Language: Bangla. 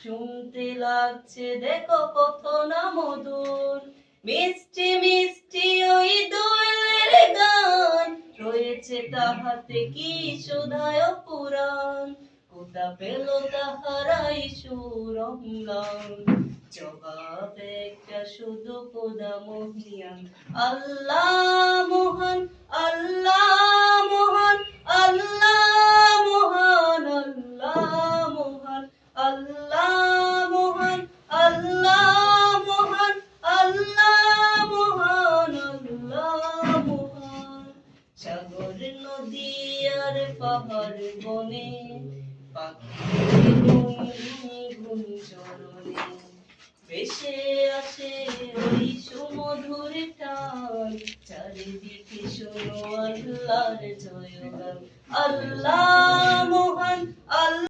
শুনতে লাগছে দেখো কত না মধুর, মিষ্টি মিষ্টি ওই দোয়েলের গান, রয়েছে তাহাতে কি সুধায় পুরাণ, কোথা পেল তাহারাই সুর অম্লান, জবাব একটা শুধু খোদা মহিয়ান, আল্লাহ মহান, আল্লাহ মহান, আল্লাহ মহান, আল্লাহ মহান, আল্লাহ মহান, আল্লাহ মহান, আল্লাহ মহান, আল্লাহ মহান। সাগর নদী আর পাহাড় বনে, পাখির গুনগুন চরণে, ভেসে আসে ওই সুমধুর টান, চারিদিকে শোনো আল্লাহর জয়গান, আল্লাহ